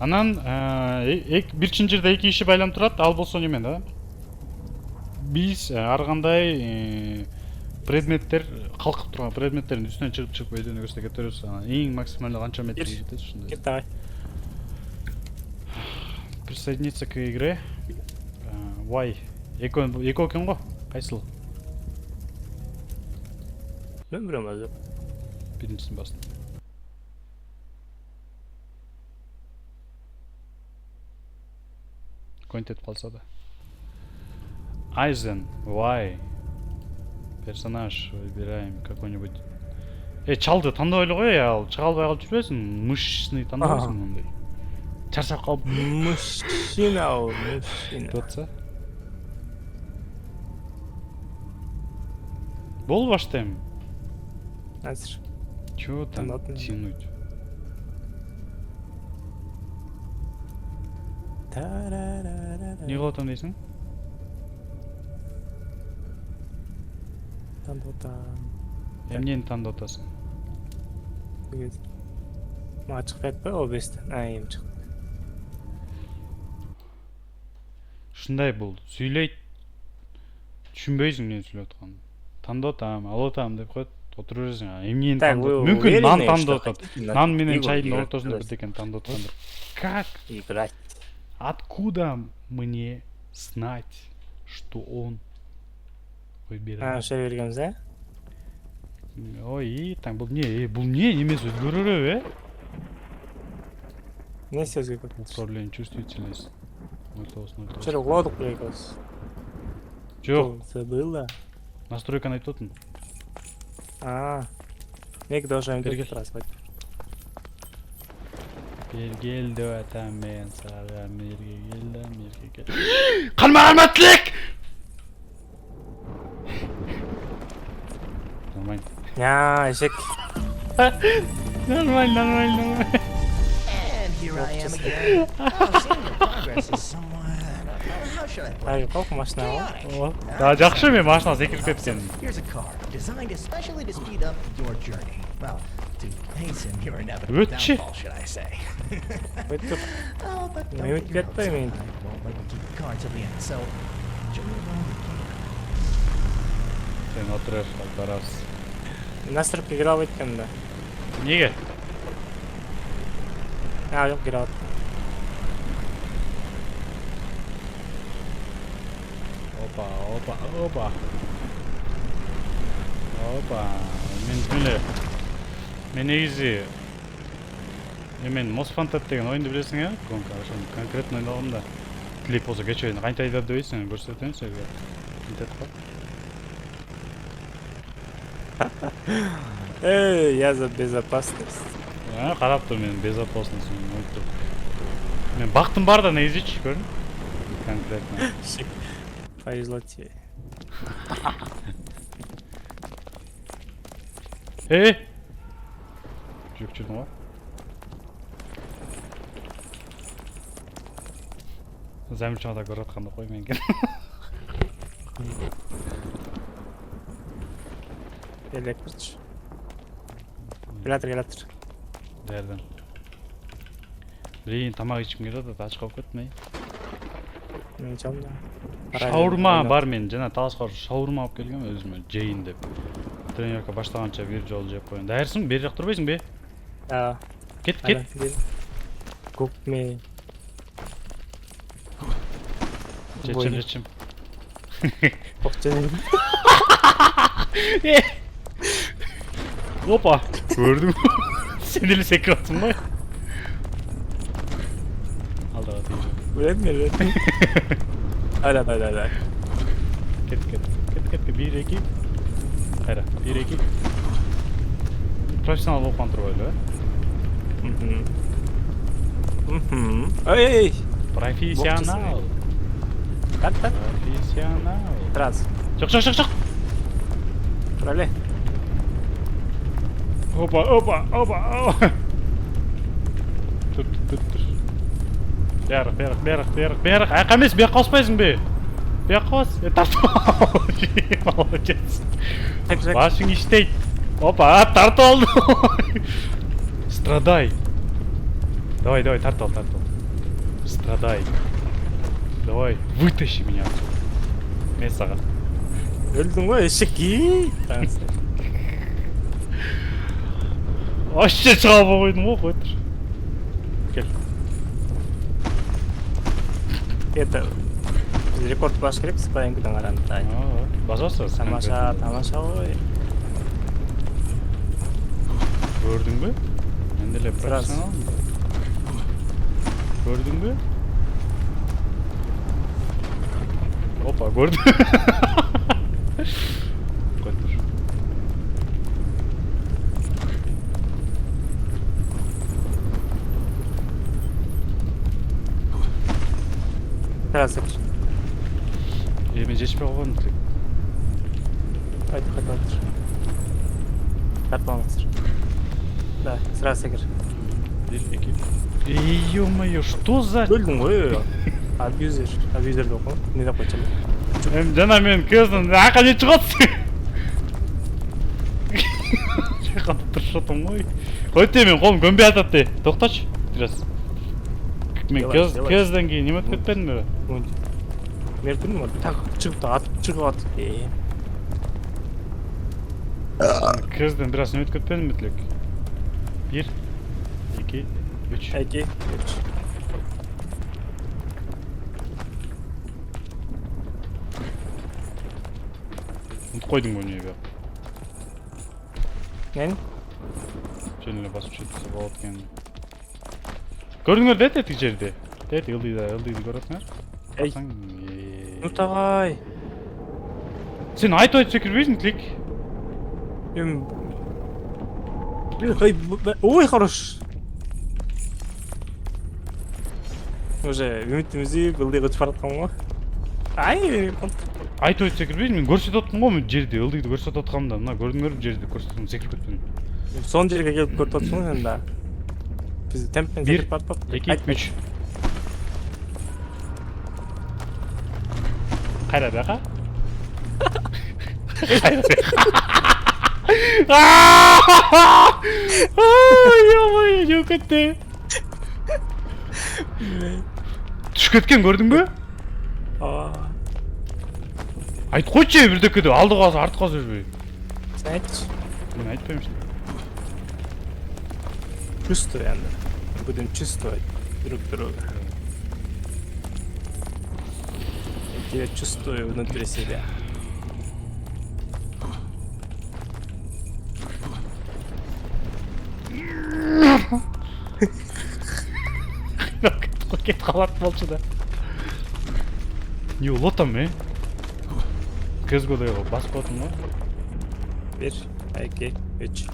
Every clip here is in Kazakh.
Анан биринчи жерде 2 киши байланып турат, ал болсо неме да? Биз ар кандай предметтер калкып турган предметтердин үстүнөн чыгып өйдөнө көрсөтө беребиз. Эң максималдуу канча метр кетет ушундай. Кет давай. Присоединиться к игре. Y. Экөө экен го? Кайсыл? Мен билем. Биринчисин бастым. Контент калса да. Айзен, Y. Персонаж выбираем какой-нибудь. Чалды тандап эле кой, ал чыга албай калып жүрбөсүң? Мышный тандабайсың мындай. Чарчап калып. Мужчина, мужчина. Тотса. Болду баштайм. Азыр. Чё там Тандатым. тянуть? Не кылып атам дейсиң? Тандатам. Эмнени тандап атасың? Мага чыгып кетпи OBS'тен. Эми чыгып. Ушундай бул. Сүйлөйт. Түшүнбөйсүң эмне сүйлөп атканын. Тандап атам, алып атам деп коет. Отура бересиң. Эмнени тандап? Мүмкүн нан тандап атат. Нан менен чайдын ортосунда бирдекен тандап аткандыр. Как? Играть. Откуда мне знать, что он выбирает? Ошо бергенбиз, а? Ой, там бул не эмес өзгөрөбү, Не сөзгө кетти? Управление чувствительность. 0908. Вчера уладык экөөбүз. Жок, Забыла. настройканы айтып атам. Мек должен Бергел. кетип турасыз. Бергел деп атам мен сага, мерге кел. Калматлык! Нормально. Эшек. Нормально. And here I am again. Oh, seeing the progress is somewhat. How should I put Ай, it? колку машина Chaotic. Да, жакшы мен машина секирип кетсем. Here's a car designed especially to speed up your journey. Well, to hasten your inevitable Өтчү. downfall, should I say? Өттүк. Oh, but don't Мемет get your кетпей hopes мен. up. I won't let you keep the car till the end. So, enjoy it while you can. Сен отураш, барабыз. Настройка играл эткем да. Неге? Жок, играл. Опа. Мен негизи мен Most Wanted деген оюнду билесиң э? Конкретно ойногом да. Клип болсо кечээ кантип айдап дебейсиң, көрсөтөйүн силерге. Я за безопасность. Карап тур мен безопасность ойноп. Мен бактым бар да негизичи көрдүң? Конкретно. Повезло тебе. Жүрүп жүрдүң го? Замир чагда көрүп атканда кой менкен. Электрч. Келатыр. Дердим. Блин, тамак ичким келип атат, ач калып кеттим. Мен чамда. Шаурма бар мен жана талашка шаурма алып келгем өзүмө жейин деп. Тренировка баштаганча бир жолу жеп коеюн. Даярсың? Бери жак турбайсың бе? Кет. Купме. Жечим. Опа, көрдүң? Сен эле секирип аттың го? Алдыга тийип. Билем. Айда. Кет. 1-2. Кайра, 1-2. Профессионал болуп калып турбайлы, Эй! Профессионал. Так. Профессионал. Раз. Жок. Проле. Опа. Тур. Бияк. Айка эмес, бияк калышпайсың бе? Бияк калбас. Тартып. Молодец. Башың иштейт. Опа, тартып алдым. Страдай. Давай, тартып ал. Страдай. Давай, вытащи меня отсюда. Мен саған. Өлдің ғой, эшек ей! Вообще шыға албай қойдым ғой, қой тұр. Кел. Это... Біз рекорд баш керек, спайнгіден қаранды. Базасы? Тамаша, тамаша ғой. Көрдің бе? Менделе Сразу. профессионал. Көрдің бе? Опа, көрдім. Қой тұр. Сразу секір. Мен жешпей қойғаным тек. Қайты отыр. Тартпамаңыздар. Да, сразу секір. Бір, екі. Ей, ё-моё, что за... Өлдің ғой. Абьюзер. Абьюзер деп қой. Не деп қойчам. Жана мен көздің ақа не шығатсың? Жақанда тұрып жатырмын ғой. Қойте мен қолым көмбей атады. Тоқташы. Biraz. Мен көзден кейін неме өтіп кетпедім бе? Меркін ма? Так, шығып атып. Көзден biraz неме өтіп кетпедім бе тілек? 1, 2, 3. 2, 3. Ұмытып қойдың ғой неге? Нені? Жөніне басып жетсе болады екен. Көрдіңдер де тетік жерде? Тетік ылдиді көресіңдер? Ей. Ну тағай. Сен айтып секірбейсің тілек? Ой, хорош. Уже үмітімізді ылдиға өтіп баратқан ғой. Ай, Айтып секірбейсің, мен көрсетіп отырмын ғой, мен жерде ылдиді көрсетіп отырғанымда. Мына көрдіңдер жерде көрсетіп секіріп кетпедім. сон жерге келіп көріп отырсың ғой енді. Біз темппен секіріп бардық. 1, 2, 3. Қайра бияқа? Қайра бияқа? Ой, жау кетті. Түшіп кеткен көрдің бе? Айт қойшы бірдекі де алды қалсы арты қалсы жүрбей. Сен айтшы. Мен айтпаймын işte. Чувствуй енді. Будем чувствовать друг друга. Я тебя чувствую внутри себя. Кетіп қалады болшы да. Не ұлы отам, көз көдей ғой, басып отым ғой. 1, 2, 3.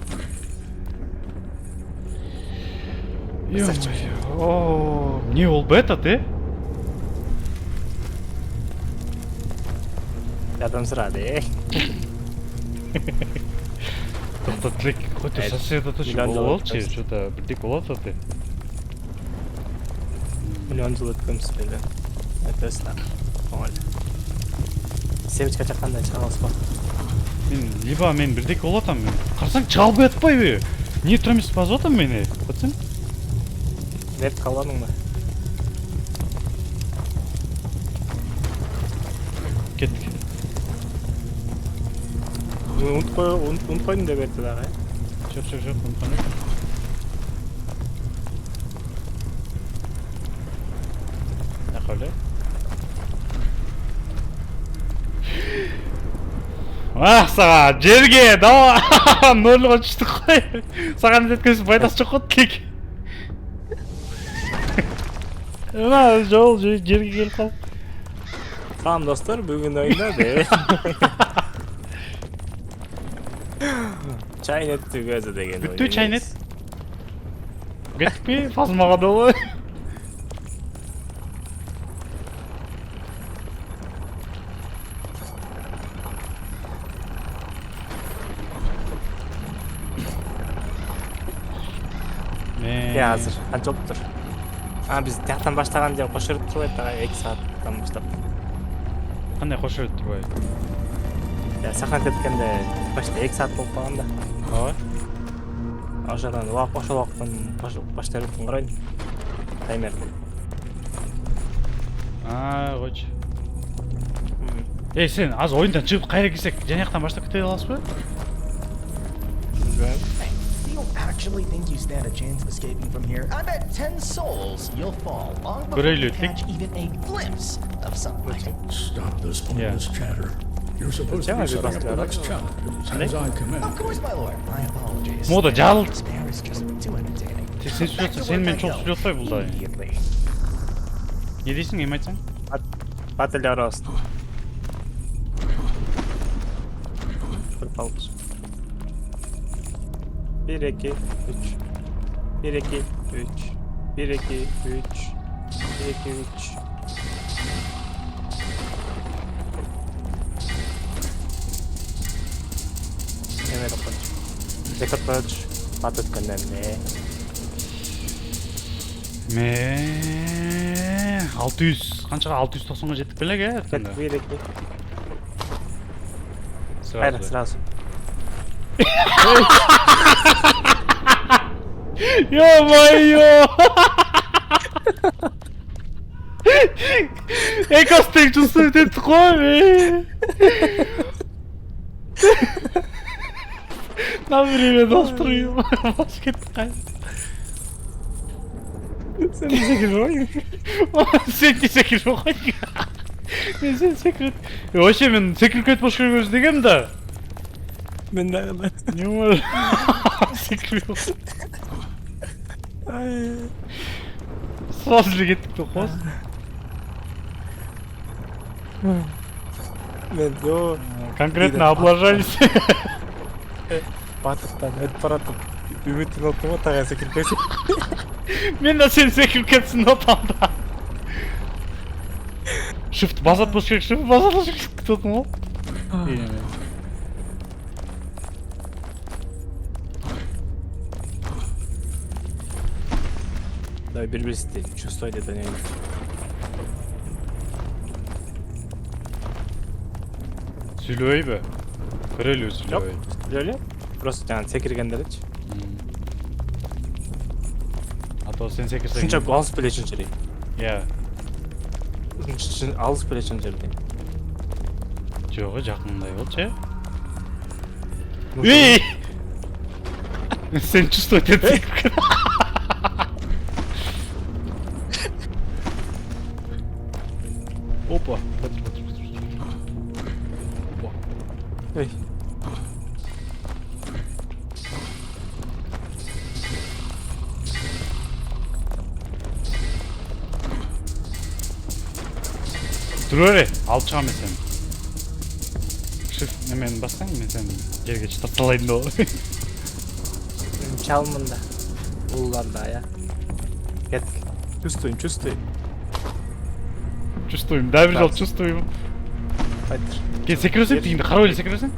Ооо, не ол бета, ты? Рядом срады, Тоқта тілек, қойты сосредоточен болшы, что-то бірдек болады ты. Миллион жыл өткенбіз белі. Это ислам. Оңал. Семечка жаққандай чағалыс ба. Мен бірдек болатам мен. Қарсаң чалбай атпай бе? Не тұрамыз базы отам мені? Қотсың? Верт қаланың ба? Кеттік. Ұнтқойдың деп етті дағы, Жоқ, ұнтқаны. Қөлі? Саға, жерге, дауа! Нөрліға түштік қой. Саған еткесі пайдасы жоқ қой тілек. Жол жерге келіп қал. Салам достар, бүгін ойнады. Чайнетті көзі деген ойын. Бүтті чайнет. Кеттік пе? Фазмаға долы. Hazır. Qancha bo'lib tur. Biz taqdan boshlagan joy qo'shirib turibdi, 2 soatdan boshlab. Qanday qo'shirib turibdi? Saqlanib ketganda boshda 2 soat bo'lib qolganda. Voy. O'shadan o'sha vaqtdan boshlarib qaraydi. Taymer. Койчу. Сен азыр оюндан чыгып кайра келсек жана жактан баштап кете аласызбы? Hey, you actually think you stand a chance of escaping from here? I bet 10 souls you'll fall long before you Göreliyor, catch even a glimpse of sunlight. Stop this pointless chatter. You're supposed to Почему be же setting up the бастырады? next challenge, as I command. Of course, my lord. My apologies. Мода жал. Despair is just too entertaining. Сен сүйлөтсөң, сени менен чогуу сүйлөп атпайбы бул да. Immediately. Не дейсиң, эме айтсаң? Батыл арабыз. Bir paldır. 1 2 3 1 2 3 1 2 3 1 2 3 Evet kapatır. Dikkat patır. Patır kanalına. Ме 600 канчага 690 жеттик белек Dikkat 1 2 Hayır sırası. Ё-моё! Экостек чувствует это хобби. На время дострою. Баскет. Sen de sekir Сен не секиріп қойдың. Сен секірет. Вообще мен секіріп кетіп бош көріп дегем да. Ben de öyle. Не может. Секіріп. Сразу же кеттік те қос. Ben de o Конкретно облажались. Батырдан өтіп баратып үмітін оттым ғой тағай секіріп кетіп. Мен де сен секіріп кетсін отамда. Shift басат бош керек, shift басат бош керек күтіп ғой. Давай bir чувствуй это не. Сүйлөбөйбү? Көрөлү сүйлөбөй. Öyle. Просто yani sekirgenler hiç. Ато сен секирсең. Şunca alыс bile çınçırı. Иә. Alыс bile çınçırı. Жогу жакындай болчу. Эй! Сен чувствовать это. Опа. Опа. Ey. Тура бер, алып чыгам мен сени. Shift немени бассаң мен сени жерге чытап салайын да. Çalmında. Uğurlarda ya. Get. Чувствуем, чувствуем. Чувствуем, да, бир жол чувствуем. Hayır. Кен секиресең тигинде карап эле секиресең.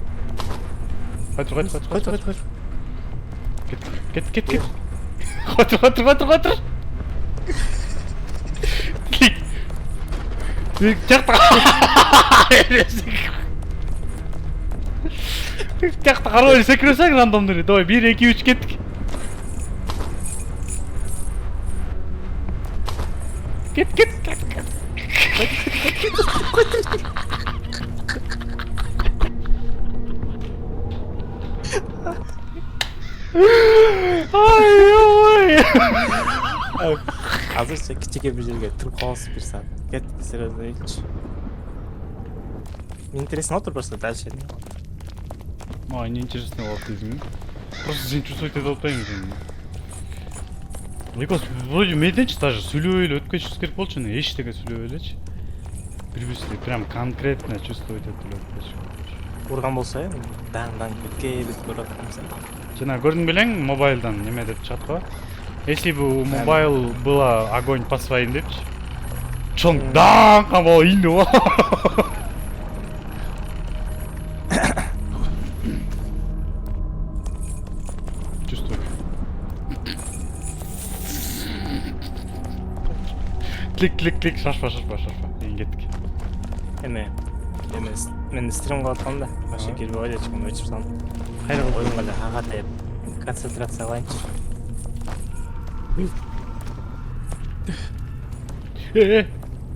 Кайтыр. Кет. Кайтыр. Жакта карап эле секиресең рандомдуу эле. Давай 1 2 3 кеттик. Кет. Ой. Hazırsa küçük bir жерге тұрып қаласыз bir saat. Get серьезно hiç. Мне интересно отыр просто дальше. Мага не интересно болот дейсиң. Просто сен чувствовать этип атпайсың сен. Никос, вроде меденчи даже сүйлөбөй эле өткөчүбүз керек болчу, эчтеке сүйлөбөй элечи. Бир-бирибизди прям конкретно чувствовать этип өткөчү. Урган болса ya, дан кеткебиз көрүп атамыз. Жана көрдүң белең, мобайлдан неме деп чыгат го. Если бы у мобайл было огонь по своим депчи. Чоң дан камал инди го. Чувствую. Клик, шашпа. Дейін кеттік. Мен стрим кылып аткам да. Башка кирбей элечким, өчүп салдым. Кайра Оюнга да ага деп концентрация алайынчы.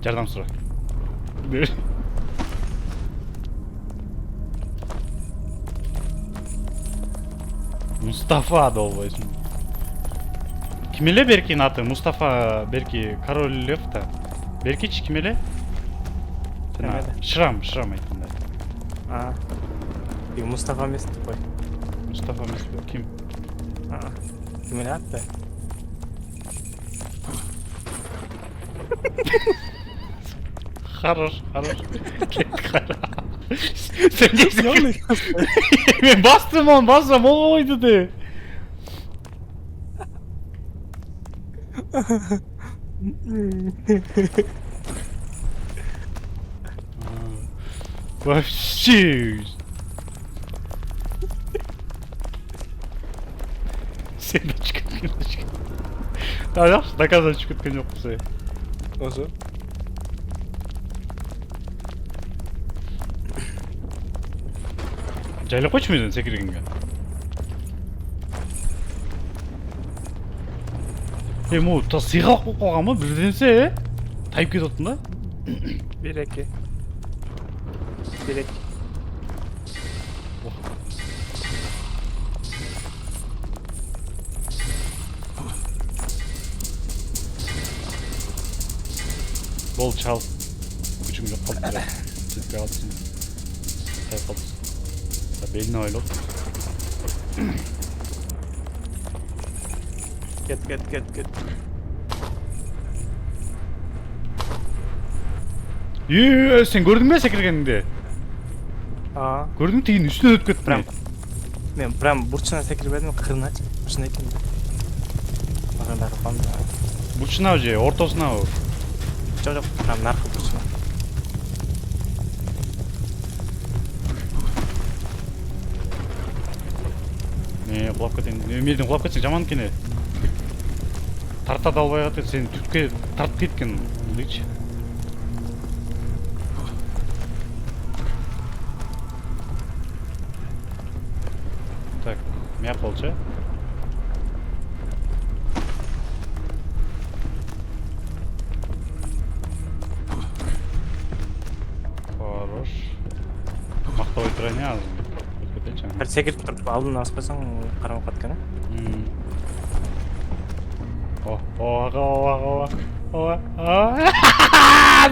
жардам сура. Mustafa долбойсың. Ким эле беркинин аты? Мустафа берки Королев да. Беркичи ким эле? Жана Шрам айтканда. А. Биг Мустафа эмес деп кой. Мустафа эмес ким? Ким эле аты? Хорош. Sen de ben bastım o oydu de. Вообще. Sen de çıkıp. Tamam, доказать çıkıp yok bize. Ошо. Жайлап койчу мени секиргенге. Му та сыйга коюп койгонбу бирденсе тайып кетип аттым да. 1-2. Бол чал. Күчүм жок калды. Жетпей калдым. Тайып калдым. Belini oylop. Get. Sen gördün mü sekirgeninde? Aa. Gördün mü tигин üstüne ötüp ketти. Мен прям бурчуна секирбедим, кырына бурчуна экен. Багандагы панда. Бурчуна же, ортосуна. Жок, прям наркы бурчуна. Кулап кетейин. Менден кулап кетсең жаман экен. Тарта да албай калды, сен түпкө тартып кеткен дейчи. Так, мя болчу. Хорош. Мактабай турайын азыр. Бир секирип туруп алдын аспасаң кармап каткан.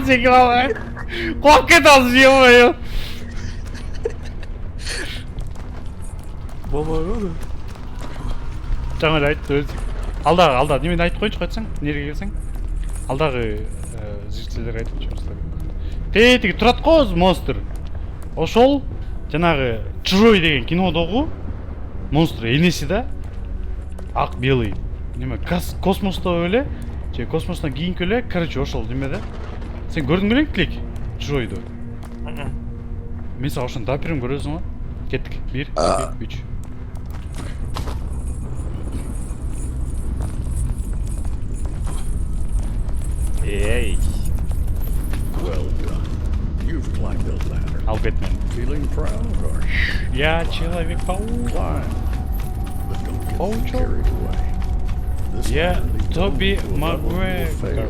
Секирип албай. Кулап кетасыз, ё-моё. Болбойбу. Жаңа эле айтты өзү. Алда немени айтып койчу кайтсаң, нереге келсең. Алдагы зрительдерге айтып жүрсөң. Тиги турат го монстр. Ошол жанагы Чужой деген кинодогу монстр энеси да. Ак белый. Неме космосто эле, же космостон кийинки эле, короче, ошол неме да. Сен көрдүң белең Клик? Чужойду. Мен сага ошону да берем, көрөсүң го. Кеттик. 1, 2, 3. Эй. Well done. You've climbed the ladder. Ал Бэтмен. Feeling proud, or Я Человек-паук. climb, but don't get Паучок. carried away. This Я land leads Тоби only to a level of Магуайр. failure.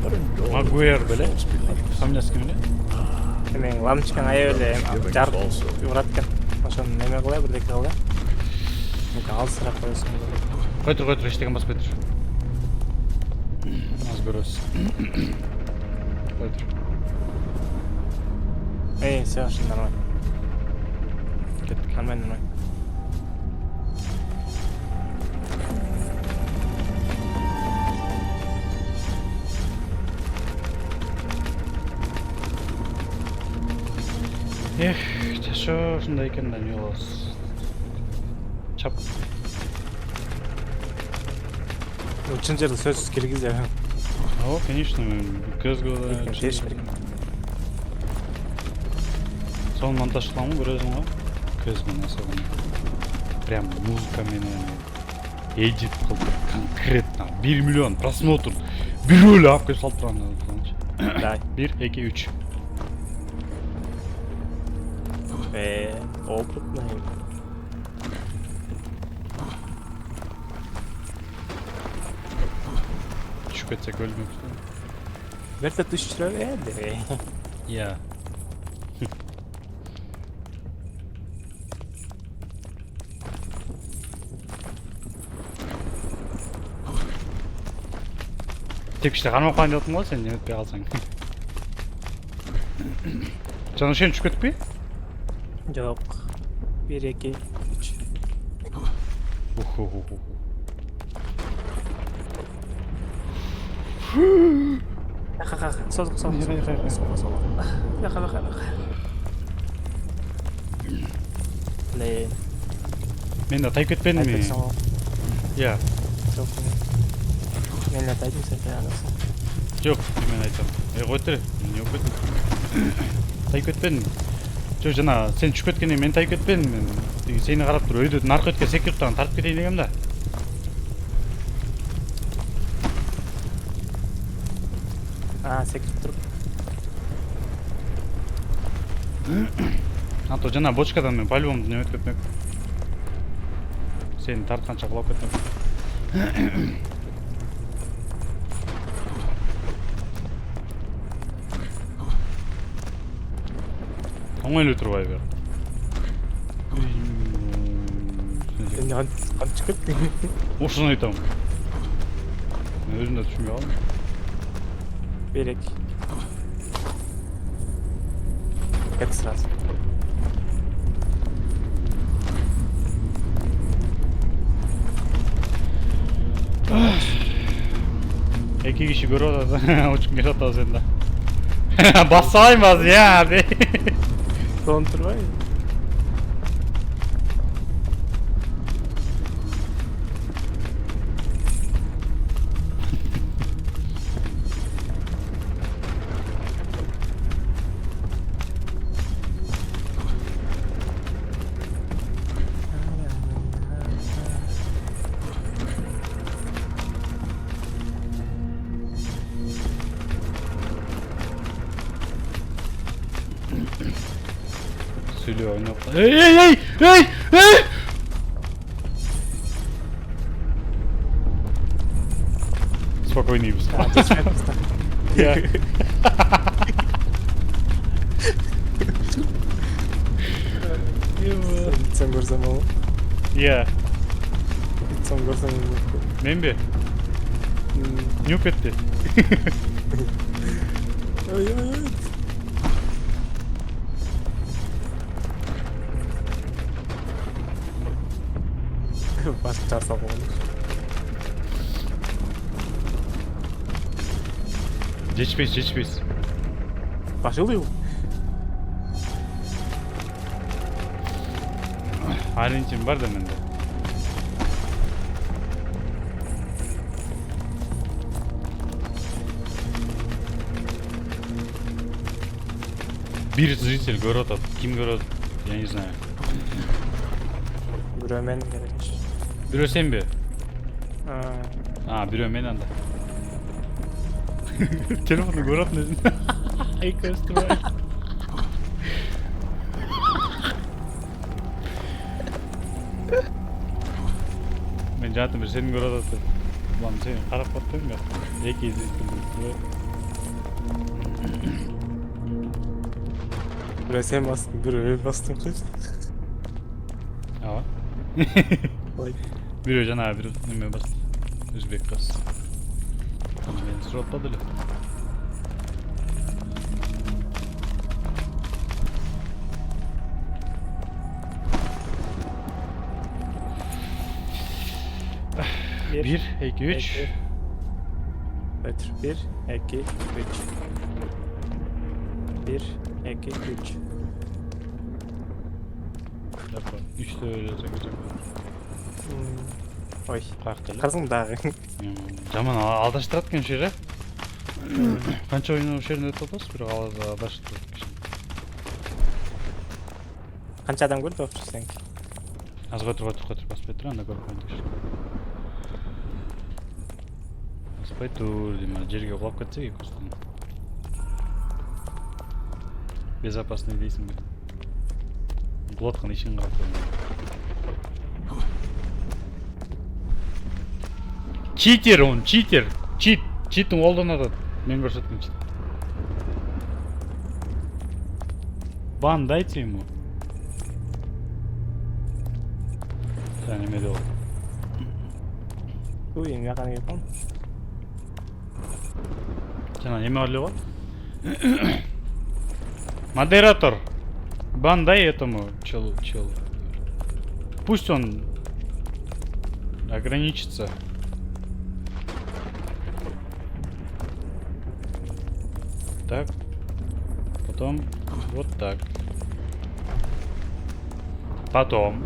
But indulge Магуайр your беле? false beliefs. Фамилиясы ким эле? Мен ламчыкан аяп эле жарып урат экен. Ошону неме кылай, бирдеке кылай. Мука алсырап коесуң. Кой тур, эчтеген баспай тур. Аз көрөсүз. Кой тур. Эй, всё, нормально. Кеттик. Нормально. Эх, жашоо ушундай экен да, эмне болобуз. Чап. Үчүнчү жерде сөзсүз киргизди. О, конечно, көзгө да. Теш керек. Сонун монтаж кыламын, көрөсүң го. Көз менен асабын. Прям музыка менен эдит кылдыр конкретно 1 миллион просмотр. Бирөө эле алып келип салып турган. Давай. 1, 2, 3. Опытный. Түшүп кетсек өлмөкпүз. Берте түшчүрөк эле. Иә. Тепкіште қармап қойын деп отырмын ғой сен неметпей қалсаң. Жаңа шен түшіп кеттік пе? Жок. 1 2 3. Ха-ха, сол. Бака. Блин. Мен де тайып кетпедім ме? Иә. Мен де тайдым, сен тайғансың. Жоқ, мен айтам. Қой тұр, не болып кеттім? Тайып кетпедім. Жоқ, жаңа сен түшіп кеткеннен мен тайып кетпедім. Мен сені қарап тұр, өйді наркотикке секіріп тұрған тартып кетейін дегем да. Секіріп тұрып. А то жаңа бочкадан мен по-любому не өтіп кетмек. Сені тартқанша құлап кетмек. Оңайлы тұрбай бер. Сен қанша кеттің? Ошыны айтам. Мен өзім де түшінбей қалдым. Берек. Кет сразу. Екі кişi көріп атады, ұшқын келіп атады сенде. Бассайын я, бе. Соны тұрбай. Söylüyor oyunu. Ey! Спокойнее бus. Я. Sen görsen o. Я. Sen görsen o. Мен бе? Нюк етті. Ой. Başka çarsa olmuş. Жетпейсіз. Başılıyor. Аренчим бар да менде. Bir зритель көріп отыр. Ким көріп отыр? Я не знаю. Büromen gerek. Бирөө сен бе? Ha. Бирөө мен анда. Телефонды көріп отыр өзін. Айкөз тұрбай. Мен жатым бір сені көріп отыр. Lan seni қарап баттым ба? Екі зритель көріп. Büro sen bastın, büro ben bastım kız. Ава. Ой. Бирөө жана бир неме бас. Өзбек қыз. Мен сұратпады эле. Bir, iki, üç. Ötür. 1, 2, 3. 1, 2, 3. Yapar. Üçte öyle çekecek. Ой. Қаяқтеле? Қарсың дағы. Жаман алдаштырат екен шері. Қанша ойын шерінде өтіп отырсыз? Бір алдаштырат екен. Қанша адам көрді оқшы сен? Аз қотыр, баспай тұр, анда көріп қойын деші. Баспай тұр, деймін, жерге құлап кетсек екі ұстан. Безопасный дейсің бе? Құлатқан ешін қарап қойын. Читер он, читер. Читтің қолданады. Мен көрсөткөнчө. Бан дайте ему. Sen emedi ol. Ой, мягко yapalım. Жана эме алып ал. Модератор. Бан дай этому челу. Пусть он ограничится. Так. Потом вот так. Потом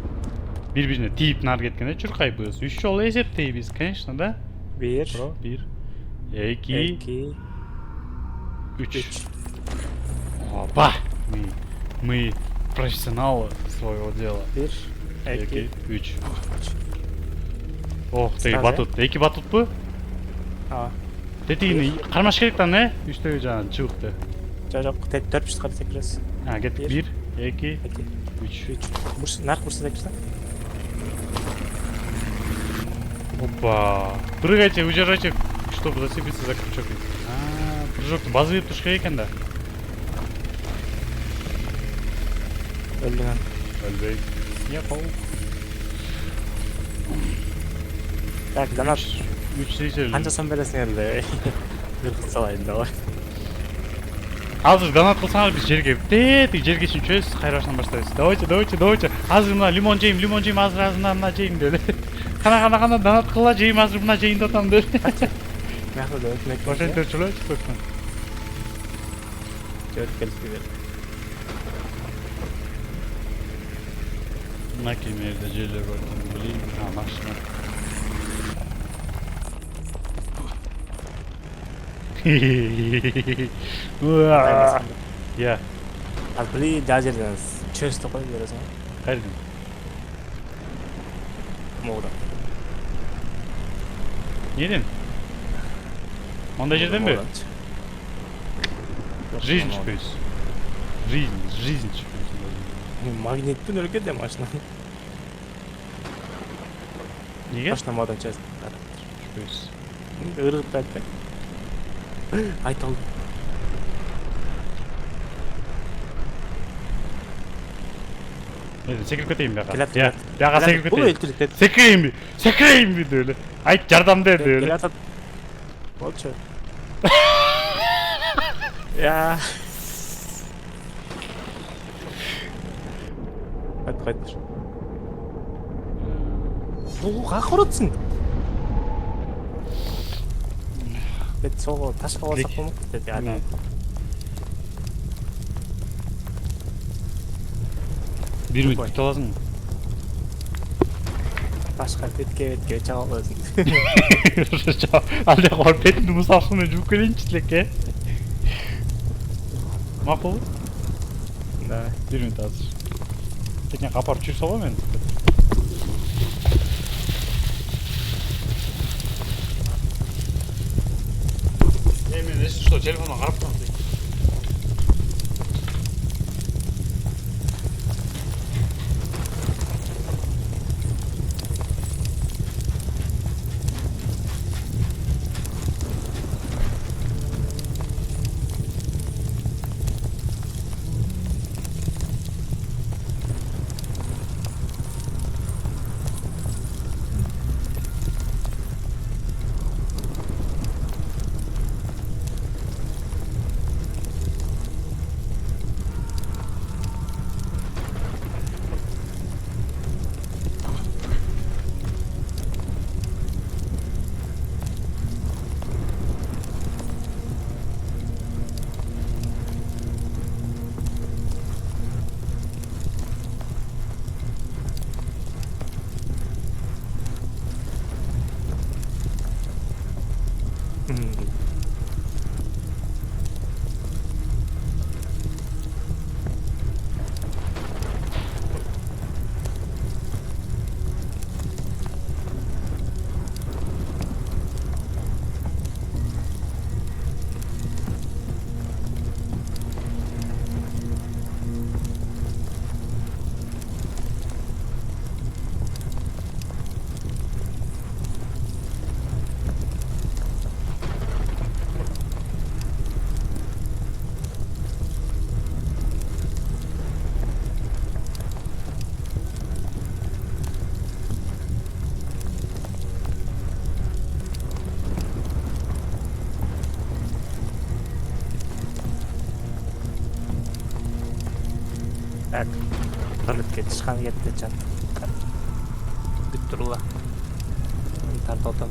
bir-birine tiyip nar кеткенде чуркайбыз. 3 жолу эсептейбиз, конечно, да? 1, Про 1 2 2, 3. Опа! Мы профессионалы своего дела. 1, 2 2. 3. Ох, теги Сразу, батут. Эки батутпу? А, Тетигини кармаш керек да, не? Үчтөгү жана чыгыкты. жок, 4 пуш кара секирес. А, кеттик. 1 2 3. Буш, нарк бурса секирсе. Опа! Прыгайте, удержайте, чтобы зацепиться за крючок. Прыжок базы туш керек экен да. Өлдүгөн. Өлбөй. Не паук. Так, донат 3 сейсер. канча сом бересиң эле? Кыргыз салайын давай. Азыр донат кылсаңар биз жерге жерге чейин чөбүз, кайрашынан баштайбыз. Давайте. Азыр мына лимон жейм, азыр мына жейм деп эле. Кана донат кыла жейм, азыр мына жейин деп атам деп. Мягко да өтмөк. Ошентип чулайчы токтон. Жөрүп келип бер. Мына кемерде жерлер бар экен, билейм. Машина. Я. А бли дажерден чөстө коюп бересиң. Кайдын? Мода. Неден? Ондай жерденби? Жизнь чүпөйсүз. Жизнь чүпөйсүз. Магниттин өлкөдө машина. Неге? Машина мода чөст. Чүпөйсүз. Ыргып кетти. Айтал. Секирип кетейин бияка. Келат, Я, келат. бияка секирип Бул кетейин. өлтүрүп кетти. Секирейинби деп эле. Айт жардам бер деп эле. Келатат. Болчу. Я. Кайт. Бул как урутсун? Бет сого таш каласак болмок деди ана. Бир мүнөт күтө аласың. Ташка бетке чага аласың. Алда кор бетинди мусалшы менен жууп келейинчи тилекке. Макул? Да. Бир мүнөт азыр. Текне капарып жүрсө го мен. Мен если что, телефондан карап турам. Так. Туалетке тышкан кетти жан. Бүт турла. Тартып отам.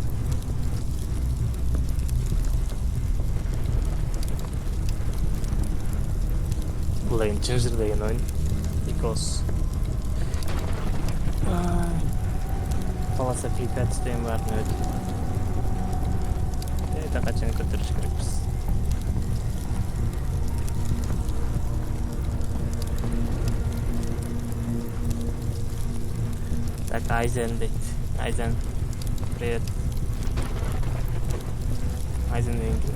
Бұл деген Ginger деген ойын. Because Fallout 5 деген барын өтіп. Қачаны көтеріш керекпіз. Так, Айзен дейді. Айзен. Привет. Айзен деген кім?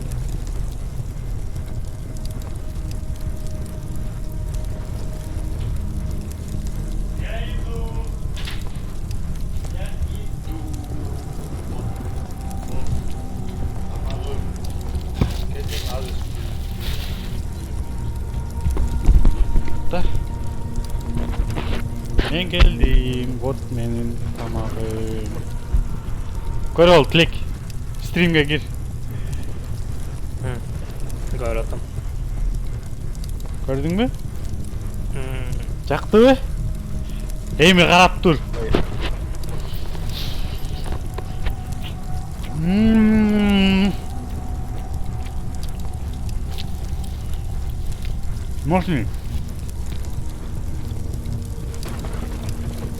Мен келдим, вот менин тамагым. Көр ол, Тілек. Стримге кир. Көріп отам. Көрдің бе? Жақты бе? Эми қарап тұр. Мощный.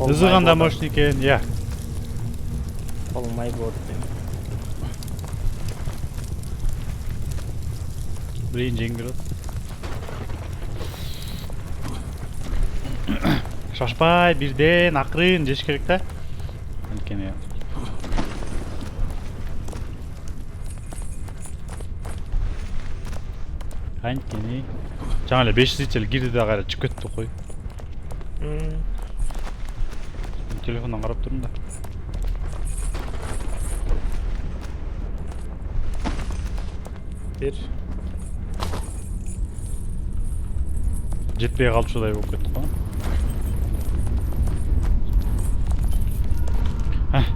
Ызыганда мощный екен, я. Болмай болды. Бірейін жеңдір от. Шашпай, бірден, ақырын жеш керек та. Анткені. Анткені. Жаңа 500 зритель кирди да кайра чыгып кетти кой. Телефондан қарап тұрмын да. Бір. Жетпей қалыпшыдай болып кетті қой.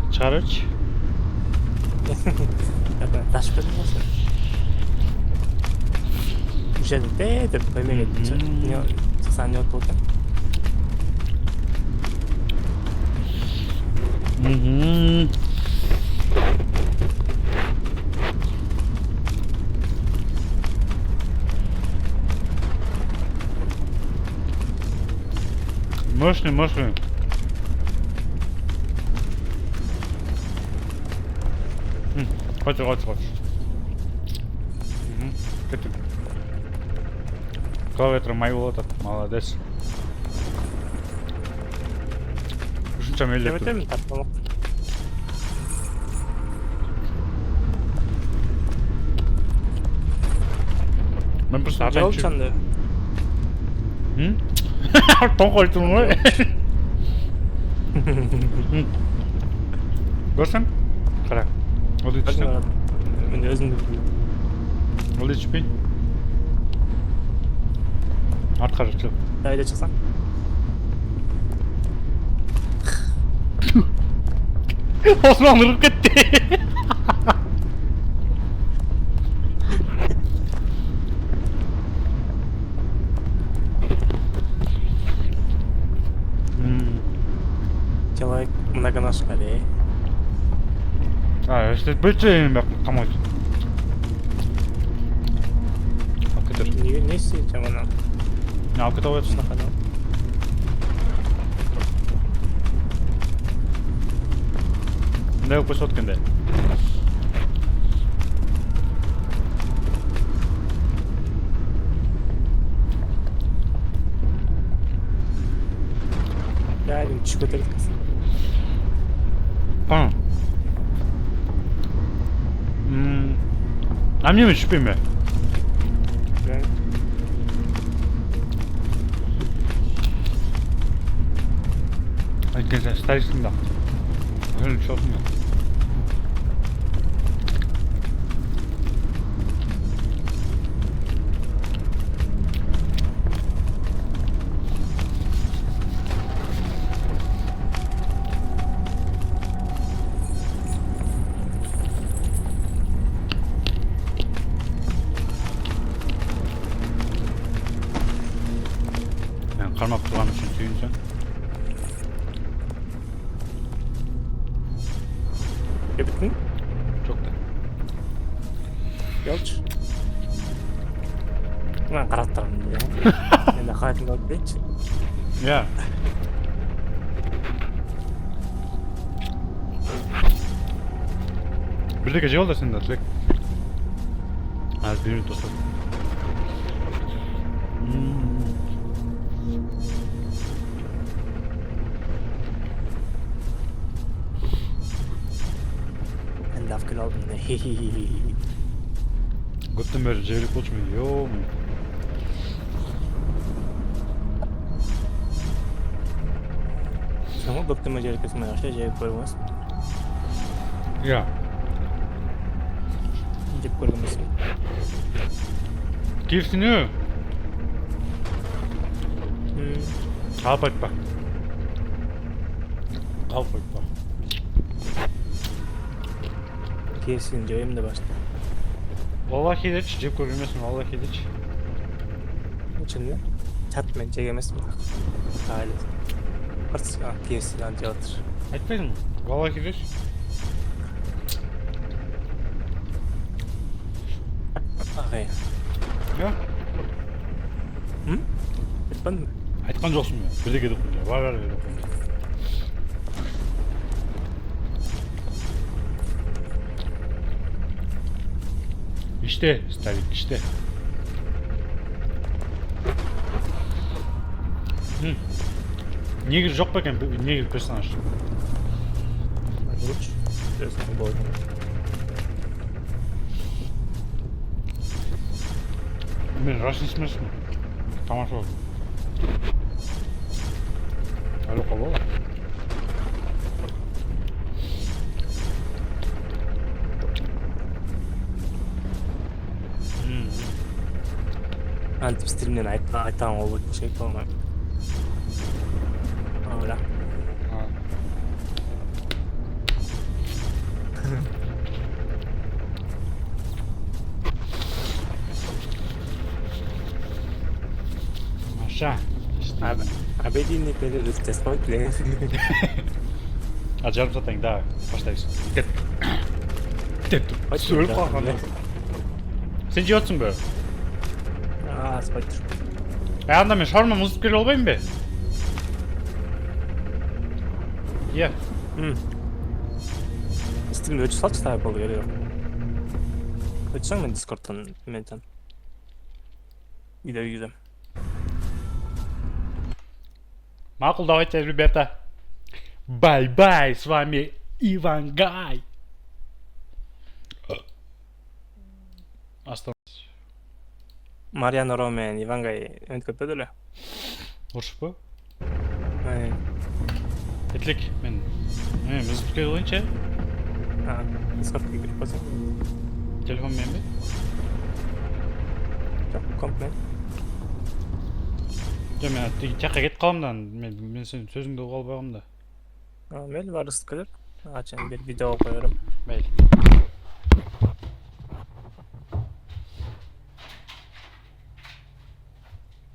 Шығар өтші. Таш берді болсын. Үшеді де деп қоймен кетті. Сасан не от болды? Мощный. Хочешь. Кеттім. Клавиатура май болады, молодец. Үшінші мелдеп тұр. Өтемін тартпамақ. Мен просто атайын Жауып жанды. Тоң қойдың ғой. Көрсің? Қара. Ол ет ішсің? Мен өзімді білмеймін. Ол ет ішпейін? Артқа жүрші. Дайда шықсаң? Осман ұрып кетті. Человек многоножкали. Если быстрее, помочь. Не істейді жаңа. Алып кете қоятсың. Мындай болып қойса өткенде. Бәрін түш көтердік. А мне түшпей ме? Aynen sen старайсың да. Öyle çok mu? кармап турган үчүн сүйүнсөң. Кепиттин? Жок да. Келчи. Мен карап турам. Мен да кайтып алып кетчи. Я. Бирдеке жеп ал да сен да Тилек. Азыр 1 минут тостап. Мен да алып алдым. Көптөн бери жебелеп болчу мен. Йоо. Сен көктөмө жеркесин жакшы жеп көргөнсүң. Я. Жеп көргөнсүң. Кирсинүү. Калп айтпа. Калп айтпа. Кесин жейм да башта. Аллах хидич, жеп көргөн эмесмин, Аллах хидич. Чынбы? Чат мен жег эмесмин. Айлы. Кырсыга кесин жеп атыр. Айтпайсың? Аллах хидич. Агай. Я. Айтпадым. Айткан жоксуң мен. Бирдеке деп коюн. Бар. İşte Starик, işte. Негр жок бекен, негр персонаж. Луч. Интересно было. Мен расист эмесмин. Тамаша болду. Алло, кабыл. Антип стримден айтам болот чек болмой. Оола. Маша. Обеденный перерыв тест ли? А жарым сатаң, да, баштайсың. Кет. Сөйлөп калган. Сен жеп атсың бе? Спать. Анда мен шарма музык бере албайм бе? Е. Стримді өчі салчы тағы болу керек. Өтсең мен Дискордтан ментен. Видео үйгізем. Макул, давайте, ребята. Бай-бай, с вами Ивангай. Осталось. Мариано Ро мен Ивангай өңт көппеді өлі. Ұршып ба? Етлік, мен музыкке қойынша. Дискордқа кіріп қойсың. Телефон мен бе? Жоқ, комп мен. Жоқ, мен жаққа кетіп қалымдан, мен сен сөзіңді қалбағым да. Мейлі бар ыстық келер. Ачан бір видео қойырым. Мейлі.